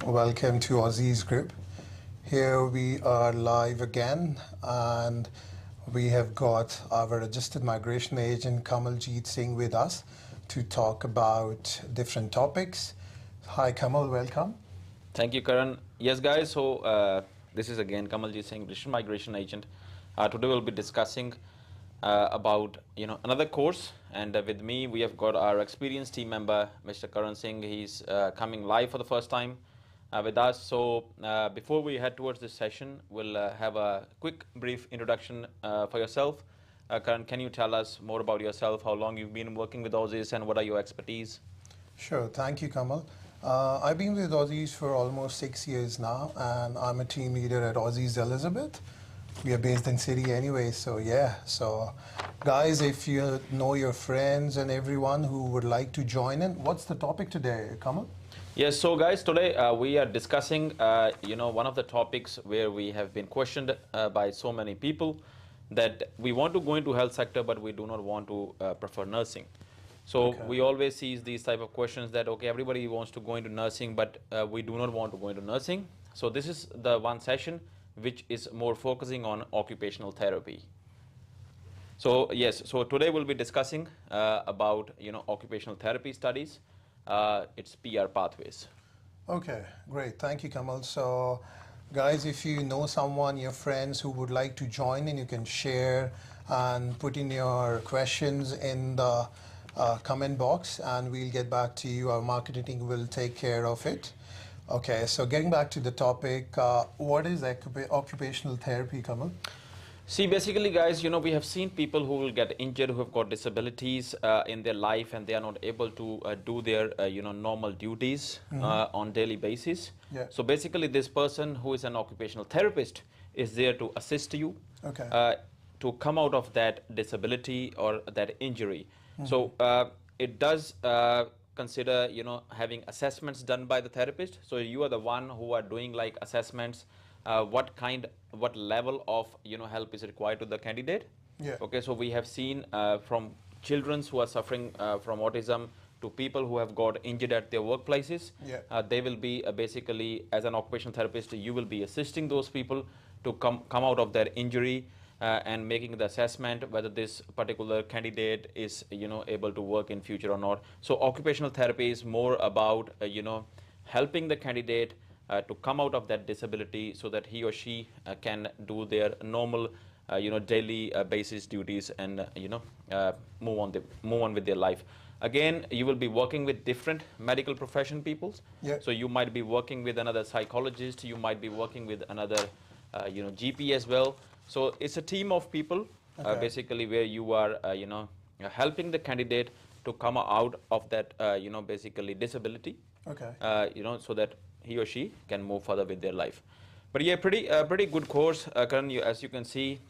Welcome to Aussizz Group. Here we are live again, and we have got our registered migration agent Kamaljeet Singh with us to talk about different topics. Hi Kamal, welcome. Thank you, Karan. Yes, guys, so this is again Kamaljeet Singh, British Migration Agent. Today we'll be discussing about another course, and with me we have got our experienced team member, Mr. Karan Singh. He's coming live for the first time with us. So before we head towards this session, we'll have a quick brief introduction for yourself. Karan, can you tell us more about yourself, how long you've been working with Aussizz, and what are your expertise? Sure, thank you Kamal. I've been with Aussizz for almost 6 years now, and I'm a team leader at Aussizz Elizabeth. We are based in City anyway, so yeah. So guys, if you know your friends and everyone who would like to join in, what's the topic today, Kamal? Yes, so guys, today we are discussing, one of the topics where we have been questioned by so many people that we want to go into health sector, but we do not want to prefer nursing. So we always see these type of questions that, okay, everybody wants to go into nursing, but we do not want to go into nursing. So this is the one session which is more focusing on occupational therapy. So yes, so today we'll be discussing about occupational therapy studies, its PR pathways. Okay, great. Thank you, Kamal. So guys, if you know someone, your friends who would like to join in, you can share and put in your questions in the comment box, and we'll get back to you. Our marketing will take care of it. Okay, so getting back to the topic, what is occupational therapy, Kamal? See, basically, guys, we have seen people who will get injured, who have got disabilities in their life, and they are not able to do their, normal duties on daily basis. Yeah. So basically, this person who is an occupational therapist is there to assist you to come out of that disability or that injury. So it does consider, having assessments done by the therapist. So you are the one who are doing like assessments, what level of, help is required to the candidate. Yeah. Okay, so we have seen from children who are suffering from autism to people who have got injured at their workplaces. Yeah. They will be basically, as an occupational therapist, you will be assisting those people to come out of their injury. And making the assessment whether this particular candidate is able to work in future or not. So occupational therapy is more about helping the candidate to come out of that disability so that he or she can do their normal daily basis duties and move on with their life. Again, you will be working with different medical profession peoples. Yeah. So you might be working with another psychologist, you might be working with another GP as well. So it's a team of people, basically, where you are, helping the candidate to come out of that, basically disability. Okay. So that he or she can move further with their life. But yeah, pretty good course, Karan. As you can see,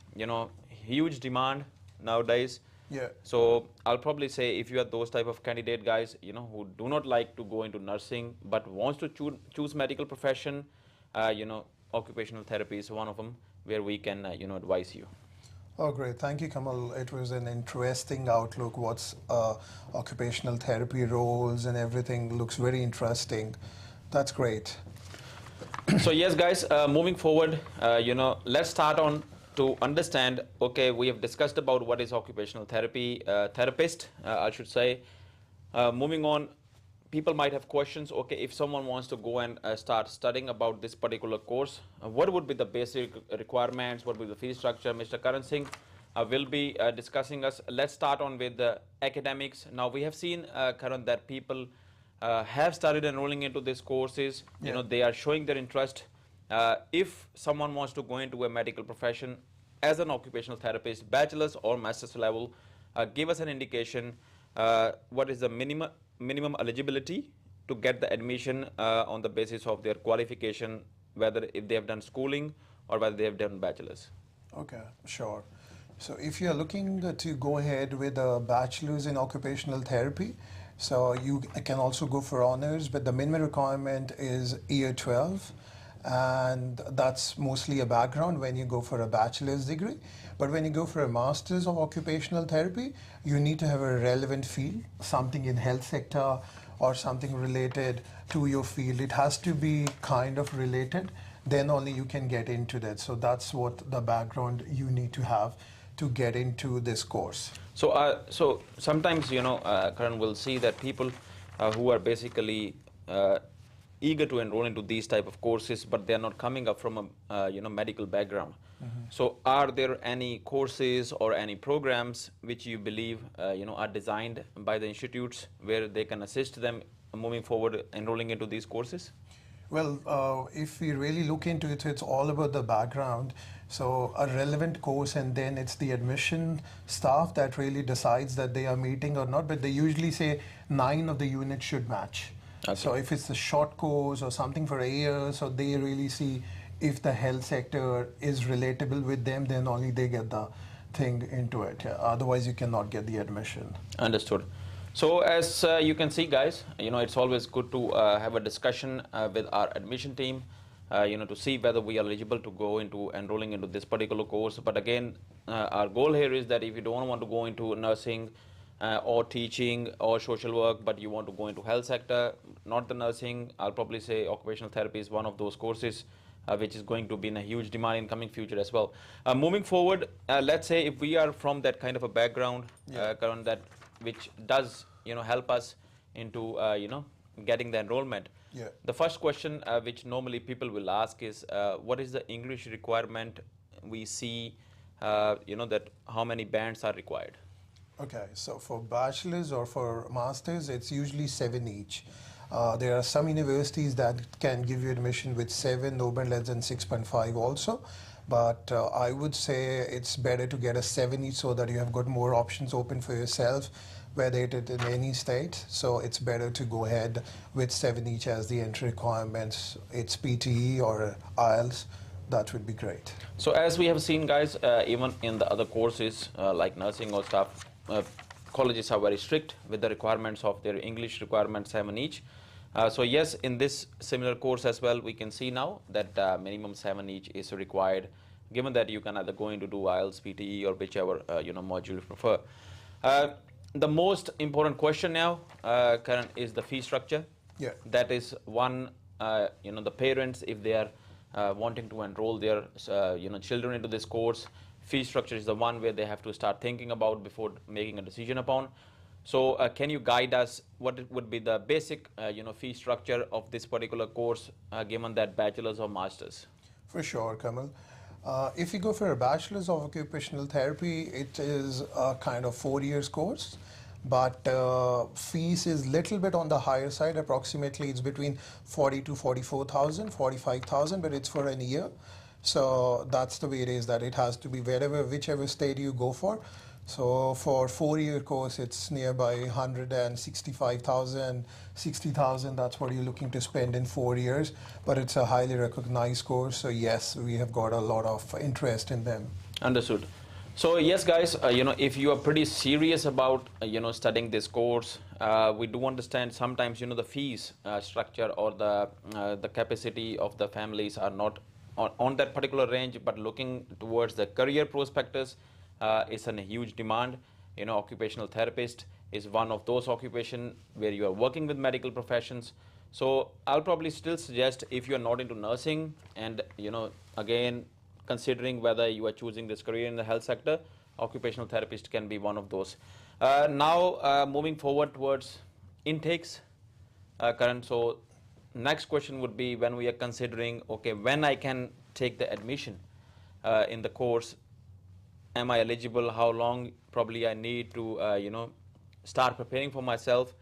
huge demand nowadays. Yeah. So I'll probably say if you are those type of candidate guys, who do not like to go into nursing but wants to choose medical profession, occupational therapy is one of them where we can, advise you. Oh, great. Thank you, Kamal. It was an interesting outlook. What's occupational therapy roles and everything looks very interesting. That's great. So yes, guys, moving forward, let's start on to understand, okay, we have discussed about what is occupational therapy, therapist, I should say. Moving on, people might have questions. Okay, if someone wants to go and start studying about this particular course, what would be the basic requirements? What will be the fee structure? Mr. Karan Singh will be discussing us. Let's start on with the academics. Now we have seen, Karan, that people have started enrolling into these courses. They are showing their interest. If someone wants to go into a medical profession as an occupational therapist, bachelor's or master's level, give us an indication. What is the minimum eligibility to get the admission on the basis of their qualification, whether if they have done schooling or whether they have done bachelor's? Okay, sure. So if you're looking to go ahead with a bachelor's in occupational therapy, so you can also go for honors, but the minimum requirement is year 12. And that's mostly a background when you go for a bachelor's degree. But when you go for a master's of occupational therapy, you need to have a relevant field, something in health sector or something related to your field. It has to be kind of related, then only you can get into that. So that's what the background you need to have to get into this course. So sometimes, Karan, will see that people who are basically eager to enroll into these type of courses, but they are not coming up from a medical background. So are there any courses or any programs which you believe are designed by the institutes where they can assist them moving forward enrolling into these courses? Well, if we really look into it, it's all about the background. So a relevant course, and then it's the admission staff that really decides that they are meeting or not. But they usually say 9 of the units should match. Okay. So if it's a short course or something for a year, so they really see if the health sector is relatable with them, then only they get the thing into it. Otherwise, you cannot get the admission. Understood. So as you can see, guys, it's always good to have a discussion with our admission team, to see whether we are eligible to go into enrolling into this particular course. But again, our goal here is that if you don't want to go into nursing or teaching or social work, but you want to go into health sector, not the nursing, I'll probably say occupational therapy is one of those courses which is going to be in a huge demand in coming future as well. Moving forward, let's say if we are from that kind of a background, Karan, that which does help us into getting the enrollment. Yeah. The first question which normally people will ask is what is the English requirement? We see that how many bands are required. Okay, so for bachelor's or for master's, it's usually 7 each. There are some universities that can give you admission with 7, no band less than 6.5 also. But I would say it's better to get a 7 each so that you have got more options open for yourself, whether it is in any state. So it's better to go ahead with 7 each as the entry requirements. It's PTE or IELTS. That would be great. So as we have seen, guys, even in the other courses like nursing or stuff, colleges are very strict with the requirements of their English requirements, 7 each. So yes, in this similar course as well, we can see now that minimum 7 each is required, given that you can either go into do IELTS, PTE, or whichever module you prefer. The most important question now, Karan, is the fee structure. Yeah. That is one, the parents, if they are wanting to enroll their children into this course, fee structure is the one where they have to start thinking about before making a decision upon. So can you guide us what it would be the basic fee structure of this particular course, given that bachelor's or master's? For sure, Kamal. If you go for a bachelor's of occupational therapy, it is a kind of 4 years course, but fees is little bit on the higher side. Approximately it's between 40 to 44,000, 45,000, but it's for a year. So that's the way it is, that it has to be whichever state you go for. So for 4 year course, it's nearby 165,000, 60,000. That's what you're looking to spend in 4 years. But it's a highly recognized course. So yes, we have got a lot of interest in them. Understood. So yes, guys, if you are pretty serious about studying this course, we do understand sometimes the fees structure or the capacity of the families are not on that particular range, but looking towards the career prospectus, it's a huge demand. Occupational therapist is one of those occupations where you are working with medical professions. So I'll probably still suggest, if you're not into nursing and again considering whether you are choosing this career in the health sector, occupational therapist can be one of those. Now moving forward towards intakes, Karan, so next question would be, when we are considering, okay, when I can take the admission in the course, am I eligible, how long probably I need to start preparing for myself?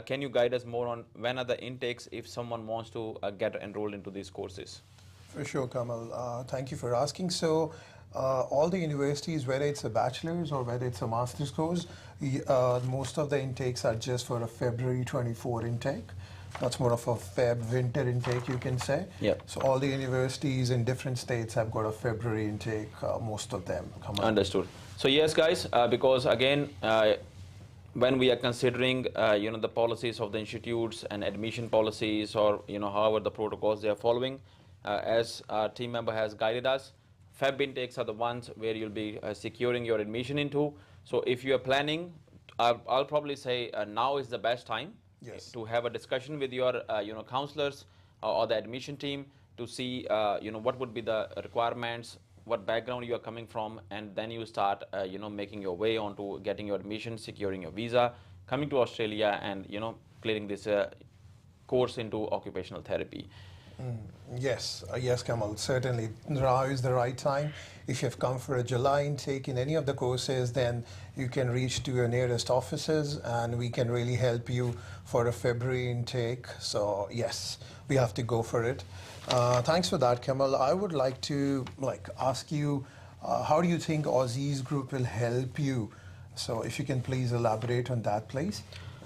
Can you guide us more on when are the intakes if someone wants to get enrolled into these courses? For sure, Kamal. Thank you for asking. So all the universities, whether it's a bachelor's or whether it's a master's course, most of the intakes are just for a February 24 intake. That's more of a winter intake, you can say. Yeah. So all the universities in different states have got a February intake, most of them. Understood. So yes, guys, because again, when we are considering, the policies of the institutes and admission policies, or however the protocols they are following, as our team member has guided us, Feb intakes are the ones where you'll be securing your admission into. So if you are planning, I'll probably say now is the best time Yes. to have a discussion with your counselors or the admission team to see what would be the requirements, what background you are coming from, and then you start making your way onto getting your admission, securing your visa, coming to Australia, and clearing this course into occupational therapy. Yes, yes, Kamal, certainly. Now is the right time. If you have come for a July intake in any of the courses, then you can reach to your nearest offices and we can really help you for a February intake. So yes, we have to go for it. Thanks for that, Kamal. I would like to ask you, how do you think Aussizz Group will help you? So if you can please elaborate on that, please.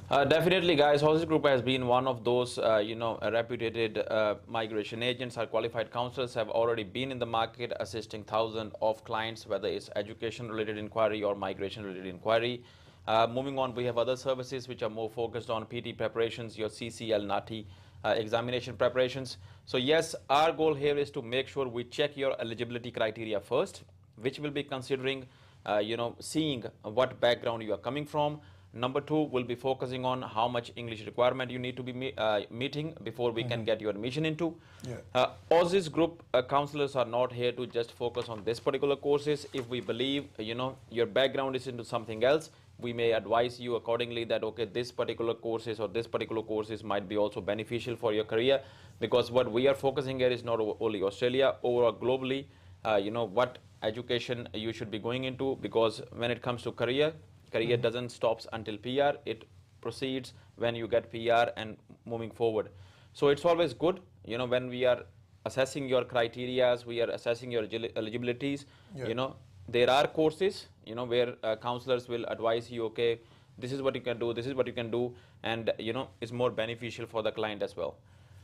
Definitely, guys. Aussizz Group has been one of those, reputed migration agents. Our qualified counselors have already been in the market assisting thousands of clients, whether it's education-related inquiry or migration-related inquiry. Moving on, we have other services which are more focused on PT preparations, your CCL, NATI examination preparations. So yes, our goal here is to make sure we check your eligibility criteria first, which will be considering, seeing what background you are coming from. Number two, we'll be focusing on how much English requirement you need to be meeting before we can get your admission into. Yeah. Aussizz Group counselors are not here to just focus on this particular courses. If we believe, your background is into something else, we may advise you accordingly that, okay, this particular courses or this particular courses might be also beneficial for your career, because what we are focusing here is not only Australia, overall globally, what education you should be going into, because when it comes to career doesn't stop until PR. It proceeds when you get PR and moving forward. So it's always good, when we are assessing your criterias, we are assessing your eligibilities. Yeah. There are courses, where counselors will advise you, okay, this is what you can do, this is what you can do, and it's more beneficial for the client as well.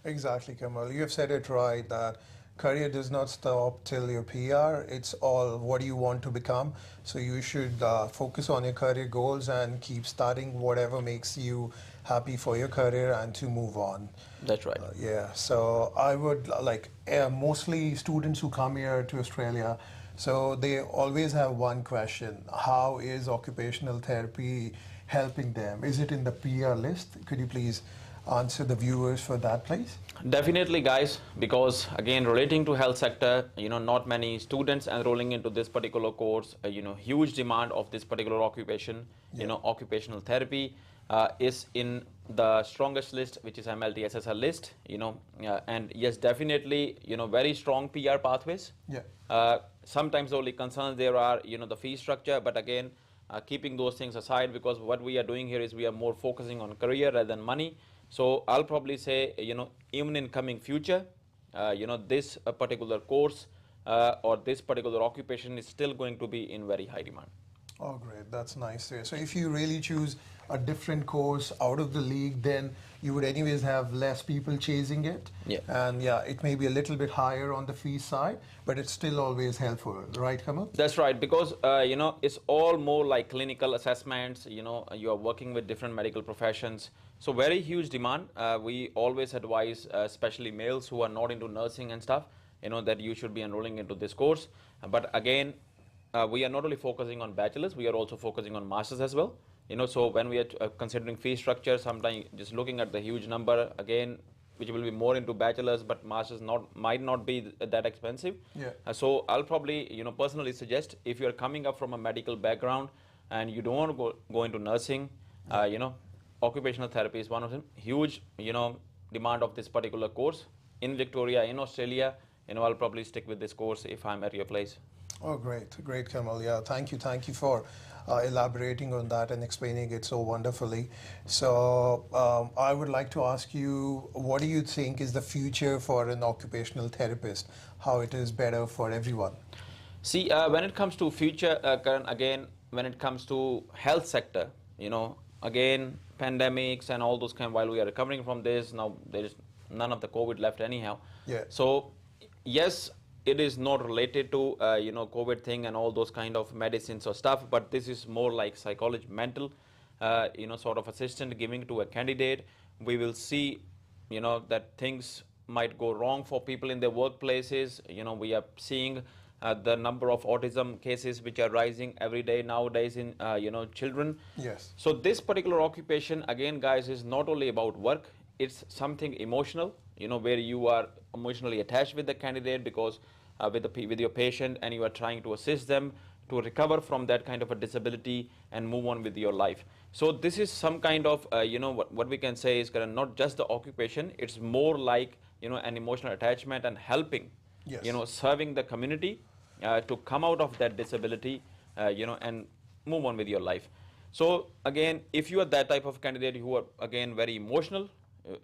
Exactly, Kamal. You have said it right that career does not stop till your PR. It's all what do you want to become. So you should focus on your career goals and keep studying whatever makes you happy for your career and to move on. That's right. Yeah. So I would mostly students who come here to Australia. So they always have one question: how is occupational therapy helping them? Is it in the PR list? Could you please answer the viewers for that, please? Definitely, guys, because again, relating to health sector, not many students enrolling into this particular course, huge demand of this particular occupation. Yeah. Occupational therapy is in the strongest list, which is MLT-SSL list, and yes, definitely, very strong PR pathways. Yeah. Sometimes the only concerns there are, the fee structure, but again, keeping those things aside, because what we are doing here is we are more focusing on career rather than money. So I'll probably say, even in coming future, this particular course or this particular occupation is still going to be in very high demand. Oh, great. That's nice to hear. So if you really choose a different course out of the league, then you would anyways have less people chasing it. Yeah. And yeah, it may be a little bit higher on the fee side, but it's still always helpful. Right, Kamal? That's right, because, it's all more like clinical assessments, you are working with different medical professions. So very huge demand. We always advise, especially males who are not into nursing and stuff, that you should be enrolling into this course. But again, we are not only focusing on bachelors, we are also focusing on masters as well. So when we are considering fee structure, sometimes just looking at the huge number, again, which will be more into bachelors, but masters might not be that expensive. Yeah. So I'll probably, personally suggest, if you're coming up from a medical background and you don't want to go into nursing, occupational therapy is one of them. Huge, demand of this particular course in Victoria, in Australia. I'll probably stick with this course if I'm at your place. Oh, great, Kamal. Yeah, thank you for elaborating on that and explaining it so wonderfully. So I would like to ask you, what do you think is the future for an occupational therapist? How it is better for everyone? See, when it comes to future, Karan, again, when it comes to health sector, again, pandemics and all those while we are recovering from this, now there is none of the COVID left anyhow. Yeah. So, yes, it is not related to, COVID thing and all those kind of medicines or stuff, but this is more like psychology, mental, sort of assistant giving to a candidate. We will see, that things might go wrong for people in their workplaces. We are seeing the number of autism cases which are rising every day nowadays in children. Yes. So this particular occupation, again, guys, is not only about work. It's something emotional, where you are emotionally attached with the candidate because with your patient, and you are trying to assist them to recover from that kind of a disability and move on with your life. So this is some kind of what we can say is kind of not just the occupation. It's more like an emotional attachment and helping, Yes. serving the community to come out of that disability, and move on with your life. So again, if you are that type of candidate who are again very emotional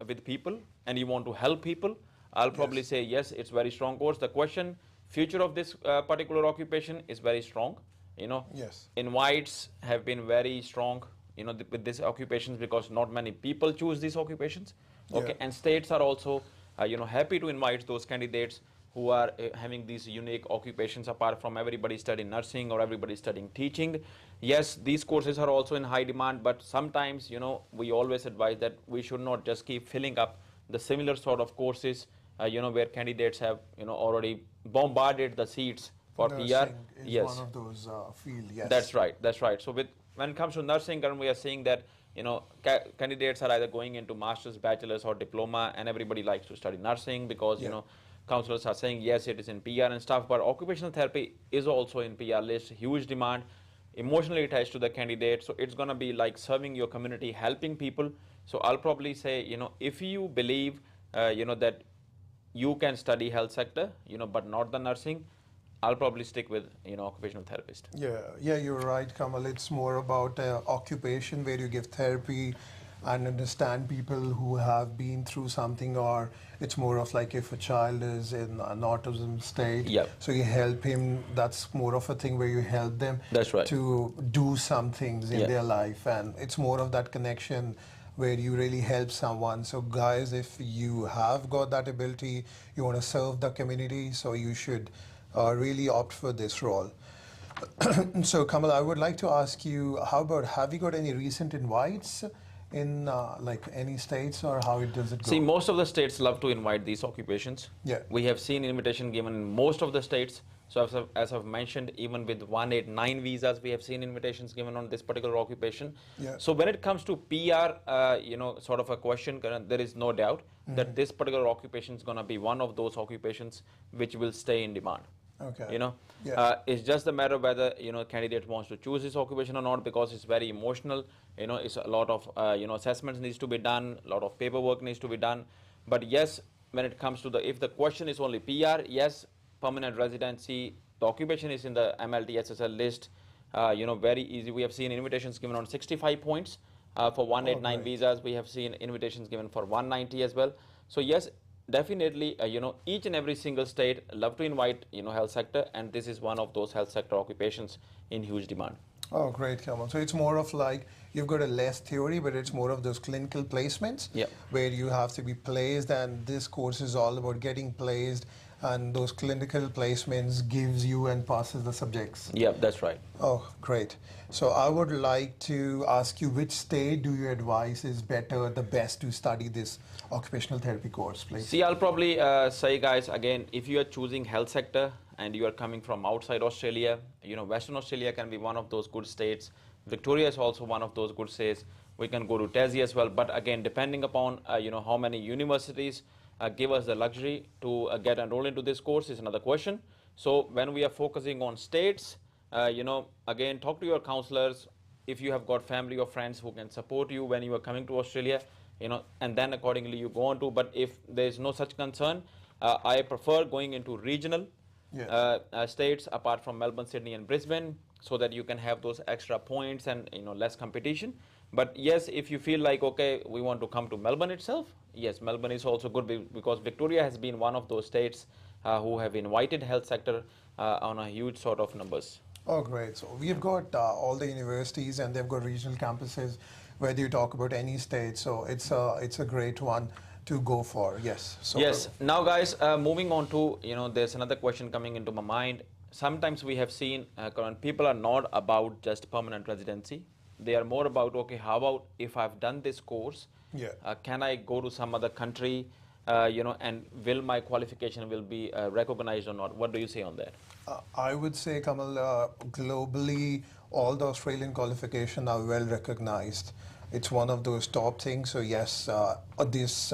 with people and you want to help people, I'll probably say yes, it's very strong course. The question, future of this particular occupation is very strong. Yes. Invites have been very strong, with these occupations because not many people choose these occupations. Okay, Yeah. and states are also, happy to invite those candidates who are having these unique occupations apart from everybody studying nursing or everybody studying teaching. Yes, these courses are also in high demand, but sometimes, we always advise that we should not just keep filling up the similar sort of courses, where candidates have, already bombarded the seats for PR. Nursing is Yes. one of those field. Yes. That's right. That's right. So when it comes to nursing, Karan, we are seeing that candidates are either going into masters, bachelors, or diploma, and everybody likes to study nursing because counselors are saying yes, it is in PR and stuff. But occupational therapy is also in PR list, huge demand, emotionally attached to the candidate. So it's gonna be like serving your community, helping people. So I'll probably say, if you believe, that you can study health sector, but not the nursing, I'll probably stick with, occupational therapist. Yeah, you're right, Kamal. It's more about occupation where you give therapy and understand people who have been through something, or it's more of like if a child is in an autism state, Yep. so you help him. That's more of a thing where you help them That's right. to do some things in Yeah. their life, and it's more of that connection where you really help someone. So guys, if you have got that ability, you want to serve the community, so you should really opt for this role. So Kamal, I would like to ask you, how about, have you got any recent invites in like any states, or how does it go? See, most of the states love to invite these occupations. Yeah. We have seen invitation given in most of the states. So as I've mentioned, even with 189 visas, we have seen invitations given on this particular occupation. Yeah. So when it comes to PR, sort of a question, Karan, there is no doubt that this particular occupation is going to be one of those occupations which will stay in demand. Okay. Yeah. It's just a matter of whether candidate wants to choose this occupation or not, because it's very emotional. It's a lot of assessments needs to be done, a lot of paperwork needs to be done. But yes, when it comes to if the question is only PR, yes, permanent residency, the occupation is in the MLT SSL list. Very easy. We have seen invitations given on 65 points for 189 visas. We have seen invitations given for 190 as well. So yes, definitely, each and every single state love to invite, health sector, and this is one of those health sector occupations in huge demand. Oh, great, Kamal. So it's more of like you've got a less theory, but it's more of those clinical placements where you have to be placed, and this course is all about getting placed, and those clinical placements gives you and passes the subjects. Yeah, that's right. Oh, great. So I would like to ask you, which state do you advise is better, the best to study this occupational therapy course, please? See, I'll probably say, guys, again, if you are choosing health sector and you are coming from outside Australia, Western Australia can be one of those good states. Victoria is also one of those good states. We can go to Tassie as well. But again, depending upon, how many universities give us the luxury to get enrolled into this course is another question. So when we are focusing on states, again, talk to your counselors. If you have got family or friends who can support you when you are coming to Australia, and then accordingly you go on to. But if there is no such concern, I prefer going into regional states apart from Melbourne, Sydney, and Brisbane, so that you can have those extra points and less competition. But yes, if you feel like, okay, we want to come to Melbourne itself, yes, Melbourne is also good because Victoria has been one of those states who have invited health sector on a huge sort of numbers. Oh, great. So we've got all the universities, and they've got regional campuses, whether you talk about any state. So it's a great one to go for. Yes. So yes. Now, guys, moving on to, there's another question coming into my mind. Sometimes we have seen, Karan, people are not about just permanent residency. They are more about, okay, how about if I've done this course, can I go to some other country and will my qualification will be recognized or not? What do you say on that? I would say, Kamal, globally, all the Australian qualifications are well recognized. It's one of those top things. So yes, this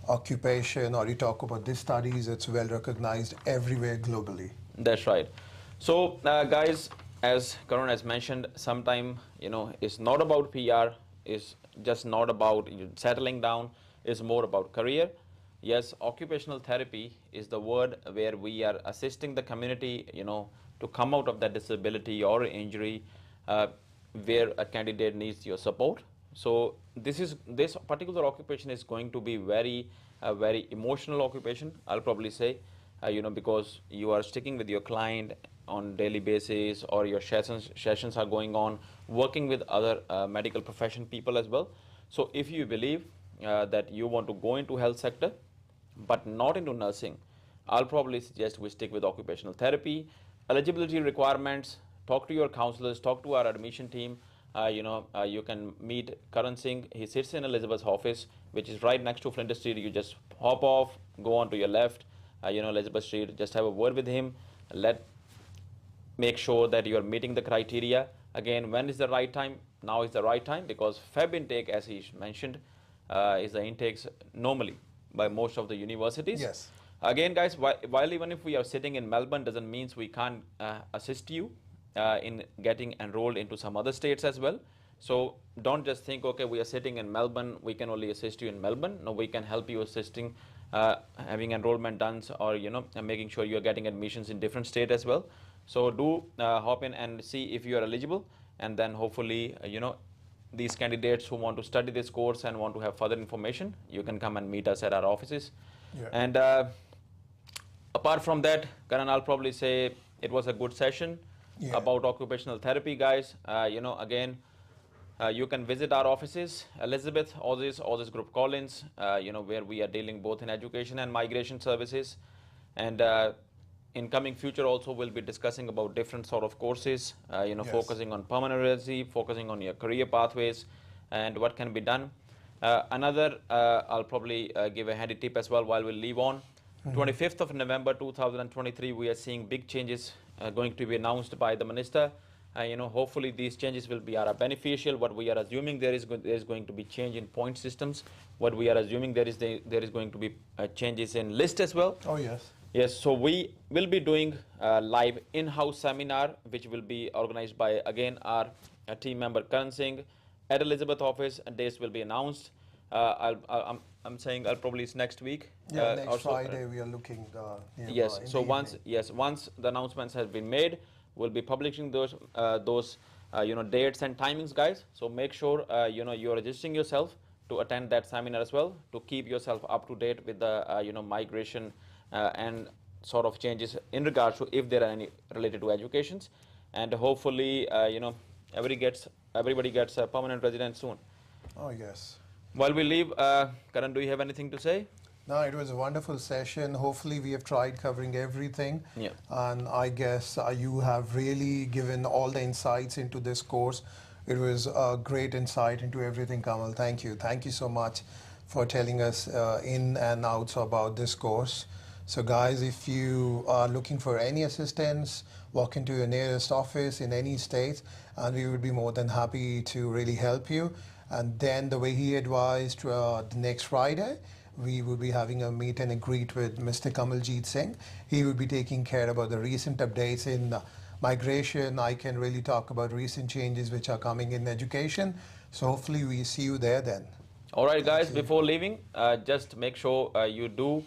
occupation, or you talk about these studies, it's well recognized everywhere globally. That's right. So, guys, as Karan has mentioned, sometime it's not about PR. It's just not about settling down. It's more about career. Yes, occupational therapy is the word where we are assisting the community, to come out of that disability or injury, where a candidate needs your support. So this particular occupation is going to be very emotional occupation. I'll probably say, because you are sticking with your client on daily basis, or your sessions are going on, working with other medical profession people as well. So if you believe that you want to go into health sector, but not into nursing, I'll probably suggest we stick with occupational therapy. Eligibility requirements, talk to your counselors, talk to our admission team. You can meet Karan Singh. He sits in Elizabeth's office, which is right next to Flinders Street. You just hop off, go on to your left, Elizabeth Street, just have a word with him. Make sure that you are meeting the criteria. Again, when is the right time? Now is the right time, because Feb intake, as he mentioned, is the intakes normally by most of the universities. Yes. Again, guys, while even if we are sitting in Melbourne, doesn't mean we can't assist you in getting enrolled into some other states as well. So don't just think, okay, we are sitting in Melbourne, we can only assist you in Melbourne. No, we can help you assisting, having enrollment done, or making sure you are getting admissions in different states as well. So do hop in and see if you are eligible, and then hopefully these candidates who want to study this course and want to have further information, you can come and meet us at our offices. Yeah. And apart from that, Karan, I'll probably say it was a good session about occupational therapy, guys. Again, you can visit our offices, Elizabeth, Aussizz Group Collins, where we are dealing both in education and migration services. And in coming future also, we'll be discussing about different sort of courses, focusing on permanent residency, focusing on your career pathways and what can be done. I'll probably give a handy tip as well while we leave on. 25th of November 2023, we are seeing big changes going to be announced by the minister. Hopefully these changes will be beneficial. What we are assuming, there is going to be change in point systems. What we are assuming, there is going to be changes in list as well. Oh yes. Yes, so we will be doing a live in-house seminar, which will be organized by, again, our team member Karan Singh at Elizabeth office. Dates will be announced. I'm saying I'll probably it's next week. Yeah, next Friday we are looking. Yes, so once the announcements have been made, we'll be publishing those dates and timings, guys. So make sure you're registering yourself to attend that seminar as well, to keep yourself up to date with the migration and sort of changes in regards to if there are any related to educations, and hopefully everybody gets a permanent residence soon. Oh yes. While we leave, Karan, do you have anything to say? No, it was a wonderful session. Hopefully we have tried covering everything. Yeah. And I guess you have really given all the insights into this course. It was a great insight into everything, Kamal. Thank you. Thank you so much for telling us in and outs about this course. So guys, if you are looking for any assistance, walk into your nearest office in any state, and we would be more than happy to really help you. And then the way he advised, the next Friday, we will be having a meet and greet with Mr. Kamaljeet Singh. He will be taking care about the recent updates in migration. I can really talk about recent changes which are coming in education. So hopefully we see you there then. All right, guys, before leaving, just make sure you do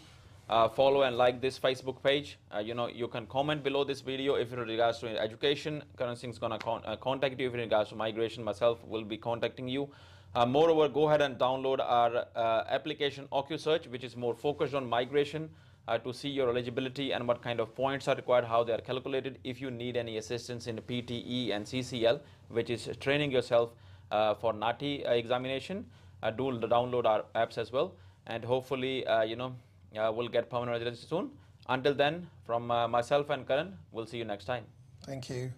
follow and like this Facebook page. You can comment below this video if in regards to education. Karan Singh is going to contact you. If in regards to migration, myself will be contacting you. Moreover, go ahead and download our application OccuSearch, which is more focused on migration, to see your eligibility and what kind of points are required, how they are calculated. If you need any assistance in PTE and CCL, which is training yourself for NATI examination, do download our apps as well. And hopefully, we'll get permanent residency soon. Until then, from myself and Karan, we'll see you next time. Thank you.